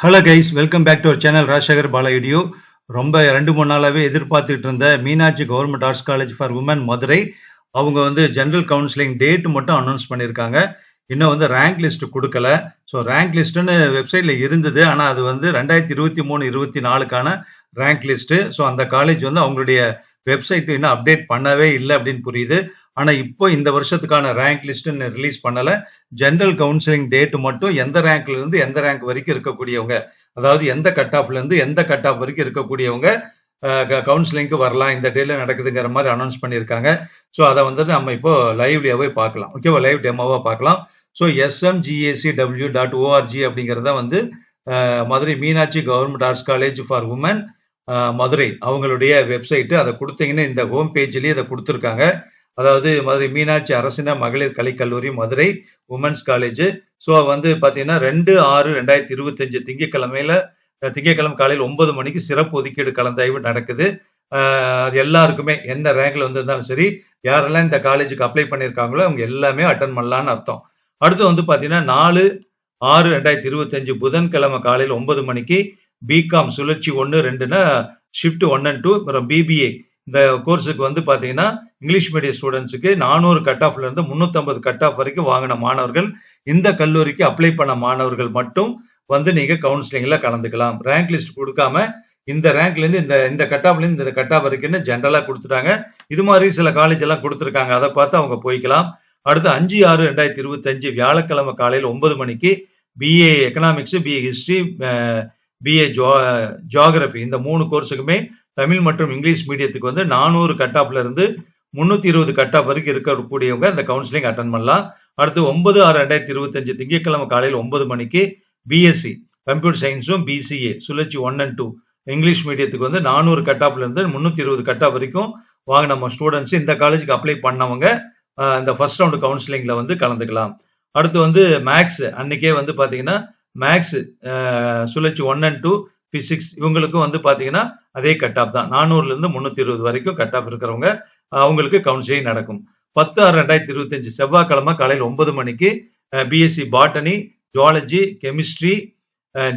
Hello guys, welcome back to our channel Rajasekar Bala video. ரொம்ப 2-3 நாளாவே எதிர்பார்த்துட்டு இருந்த Meenakshi government arts college for women Madurai அவங்க ஜெனரல் கவுன்சிலிங் டேட் மட்டும் அனௌன்ஸ் பண்ணியிருக்காங்க. இன்னும் ரேங்க் லிஸ்ட் கொடுக்கல. ஸோ ரேங்க் லிஸ்ட்டுன்னு வெப்சைட்ல இருந்தது. ஆனால் அது 2023-24க்கான ரேங்க் லிஸ்ட்டு. ஸோ அந்த காலேஜ் அவங்களுடைய வெப்சைட் இன்னும் அப்டேட் பண்ணவே இல்லை அப்படின்னு புரியுது. ஆனால் இப்போ இந்த வருஷத்துக்கான ரேங்க் லிஸ்ட்டுன்னு ரிலீஸ் பண்ணலை. ஜெனரல் கவுன்சிலிங் டேட் மட்டும் எந்த ரேங்க்ல இருந்து எந்த ரேங்க் வரைக்கும் இருக்கக்கூடியவங்க, அதாவது எந்த கட் ஆஃப்ல இருந்து எந்த கட் ஆஃப் வரைக்கும் இருக்கக்கூடியவங்க கவுன்சிலிங்க்கு வரலாம், இந்த டேல நடக்குதுங்கிற மாதிரி அனௌன்ஸ் பண்ணியிருக்காங்க. ஸோ அதை நம்ம இப்போ லைவ்லியாவே பார்க்கலாம். ஓகேவா, லைவ் டெமோவா பார்க்கலாம். ஸோ smgacw.org அப்படிங்கிறத Madurai Meenakshi government arts college for women Madurai அவங்களுடைய வெப்சைட்டு. அதை கொடுத்தீங்கன்னா இந்த ஹோம் பேஜ்லயே அதை கொடுத்துருக்காங்க. அதாவது மதுரை மீனாட்சி அரசின மகளிர் கலைக்கல்லூரி மதுரை உமன்ஸ் காலேஜ். ஸோ பார்த்தீங்கன்னா 2/6/2025 திங்கட்கிழமை காலையில் 9 மணிக்கு சிறப்பு ஒதுக்கீடு கலந்தாய்வு நடக்குது. அது எல்லாருக்குமே என்ன ரேங்க்ல வந்திருந்தாலும் சரி, யாரெல்லாம் இந்த காலேஜுக்கு அப்ளை பண்ணியிருக்காங்களோ அவங்க எல்லாமே அட்டன் பண்ணலான்னு அர்த்தம். அடுத்து பார்த்தீங்கன்னா 4/6/2025 புதன்கிழமை காலையில் 9 மணிக்கு பிகாம் சுழற்சி 1-2னா ஷிஃப்ட் 1 and 2, அப்புறம் பிபிஏ இந்த கோர்ஸுக்கு பார்த்தீங்கன்னா இங்கிலீஷ் மீடியம் ஸ்டூடெண்ட்ஸுக்கு 400 கட் ஆஃப்ல இருந்து 350 கட் ஆஃப் வரைக்கும் வாங்கின மாணவர்கள், இந்த கல்லூரிக்கு அப்ளை பண்ண மாணவர்கள் மட்டும் நீங்க கவுன்சிலிங்ல கலந்துக்கலாம். ரேங்க் லிஸ்ட் கொடுக்காம இந்த ரேங்க்ல இருந்து இந்த கட் ஆஃப்ல இருந்து இந்த கட் ஆஃப் வரைக்கும்னு ஜென்ரலா கொடுத்துட்டாங்க. இது மாதிரி சில காலேஜ் எல்லாம் கொடுத்துருக்காங்க. அதை பார்த்து அவங்க போய்க்கலாம். அடுத்து 5/6/2025 வியாழக்கிழமை காலையில் 9 மணிக்கு BA economics, BA history, BA geography இந்த 3 கோர்ஸுக்குமே தமிழ் மற்றும் இங்கிலீஷ் மீடியத்துக்கு 400 கட் ஆஃப்ல இருந்து 320 கட் ஆஃப் வரைக்கும் இருக்கக்கூடியவங்க இந்த கவுன்சிலிங் அட்டன் பண்ணலாம். அடுத்து 9/6/2025 திங்கட்கிழமை காலையில் 9 மணிக்கு பிஎஸ்சி கம்ப்யூட்டர் சயின்ஸும் பிசிஏ சுழற்சி 1 and 2 இங்கிலீஷ் மீடியத்துக்கு 400 கட் ஆஃப்ல இருந்து 320 கட் ஆஃப் வரைக்கும் வாங்க நம்ம ஸ்டூடெண்ட்ஸ் இந்த காலேஜுக்கு அப்ளை பண்ணவங்க இந்த ஃபர்ஸ்ட் ரவுண்ட் கவுன்சிலிங்ல கலந்துக்கலாம். அடுத்து மேக்ஸ் அன்னைக்கே பாத்தீங்கன்னா மேக்ஸ் சுழற்சி 1 and 2 பிசிக்ஸ் இவங்களுக்கும் பாத்தீங்கன்னா அதே கட் ஆஃப் தான். 400ல இருந்து 320 வரைக்கும் கட் ஆஃப் இருக்கிறவங்க அவங்களுக்கு கவுன்சிலிங் நடக்கும். 10/6/2025 செவ்வாய்க்கிழமை காலையில் 9 மணிக்கு BSc botany, zoology, chemistry,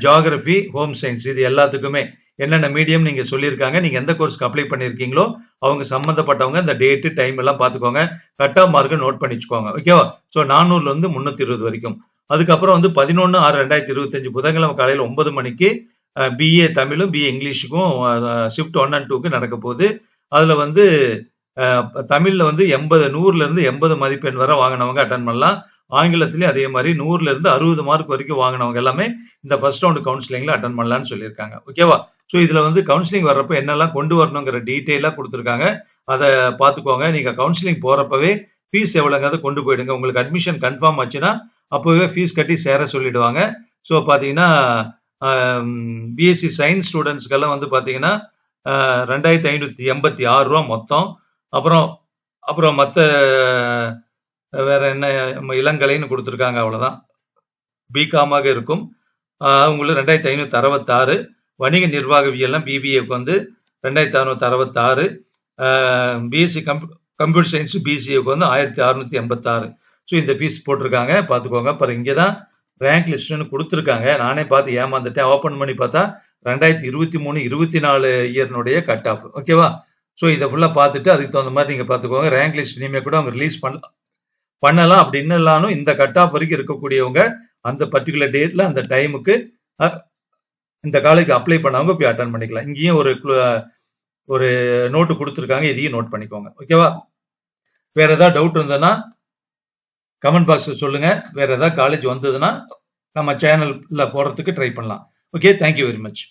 geography, home science இது எல்லாத்துக்குமே என்னென்ன மீடியம் நீங்க சொல்லியிருக்காங்க, நீங்க எந்த கோர்ஸ்க்கு அப்ளை பண்ணிருக்கீங்களோ அவங்க சம்பந்தப்பட்டவங்க இந்த டேட்டு டைம் எல்லாம் பார்த்துக்கோங்க. கட் ஆஃப் மார்க்கை நோட் பண்ணி வச்சுக்கோங்க. ஓகேவா. ஸோ 400ல இருந்து 320 வரைக்கும். அதுக்கப்புறம் 11/6/2025 புதன்கிழமை காலையில் 9 மணிக்கு பிஏ தமிழும் பிஏ இங்கிலீஷுக்கும் ஷிஃப்ட் 1 and 2க்கு நடக்க போகுது. அதுல தமிழ்ல 100ல இருந்து 80 மதிப்பெண் வரை வாங்கினவங்க அட்டன் பண்ணலாம். ஆங்கிலத்திலயும் அதே மாதிரி 100ல இருந்து 60 மார்க் வரைக்கும் வாங்கினவங்க எல்லாமே இந்த ஃபர்ஸ்ட் ரவுண்ட் கவுன்சிலிங்ல அட்டன் பண்ணலாம்னு சொல்லியிருக்காங்க. ஓகேவா. ஸோ இதுல கவுன்சிலிங் வர்றப்ப என்னெல்லாம் கொண்டு வரணுங்கிற டீட்டெயிலா கொடுத்துருக்காங்க. அதை பார்த்துக்கோங்க. நீங்க கவுன்சிலிங் போறப்பவே ஃபீஸ் எவ்வளவுங்கிறத கொண்டு போயிடுங்க. உங்களுக்கு அட்மிஷன் கன்ஃபார்ம் ஆச்சுன்னா அப்பவே ஃபீஸ் கட்டி சேர சொல்லிடுவாங்க. ஸோ பாத்தீங்கன்னா பிஎஸ்சி சயின்ஸ் ஸ்டூடெண்ட்ஸ்க்கெல்லாம் பாத்தீங்கன்னா 2586 ரூபா மொத்தம். அப்புறம் மற்ற வேற என்ன இளங்கலைன்னு கொடுத்துருக்காங்க, அவ்வளவுதான். பிகாமாக இருக்கும் அவங்களுக்கு 2566. வணிக நிர்வாகவியல்லாம் பிபிஏக்கு 2666. பிஎஸ்சி கம்ப்யூட்டர் சயின்ஸ் பிசிஏக்கு 1686. ஸோ இந்த ஃபீஸ் போட்டிருக்காங்க, பார்த்துக்கோங்க. அப்புறம் இங்கேதான் ரேங்க் லிஸ்ட்னு கொடுத்துருக்காங்க. நானே பார்த்து ஏமாந்துட்டேன். ஓப்பன் பண்ணி பார்த்தா 2023-24 இயர்னுடைய கட் ஆஃப். ஓகேவா. ஸோ இதை ஃபுல்லா பார்த்துட்டு அதுக்கு தகுந்த மாதிரி நீங்க பார்த்துக்கோங்க. ரேங்க் லிஸ்ட் இனிமே கூட அவங்க ரிலீஸ் பண்ணலாம். அப்படி இன்னும் இந்த கட் ஆஃப் வரைக்கும் இருக்கக்கூடியவங்க அந்த பர்டிகுலர் டேட்ல அந்த டைமுக்கு இந்த காலேஜ் அப்ளை பண்ணவங்க போய் அட்டன் பண்ணிக்கலாம். இங்கேயும் ஒரு நோட்டு கொடுத்துருக்காங்க, இதையும் நோட் பண்ணிக்கோங்க. ஓகேவா. வேற ஏதாவது டவுட் இருந்ததுன்னா கமெண்ட் பாக்ஸ்ல சொல்லுங்க. வேற ஏதாவது காலேஜ் வந்ததுன்னா நம்ம சேனல்ல போறதுக்கு ட்ரை பண்ணலாம். Okay, thank you very much.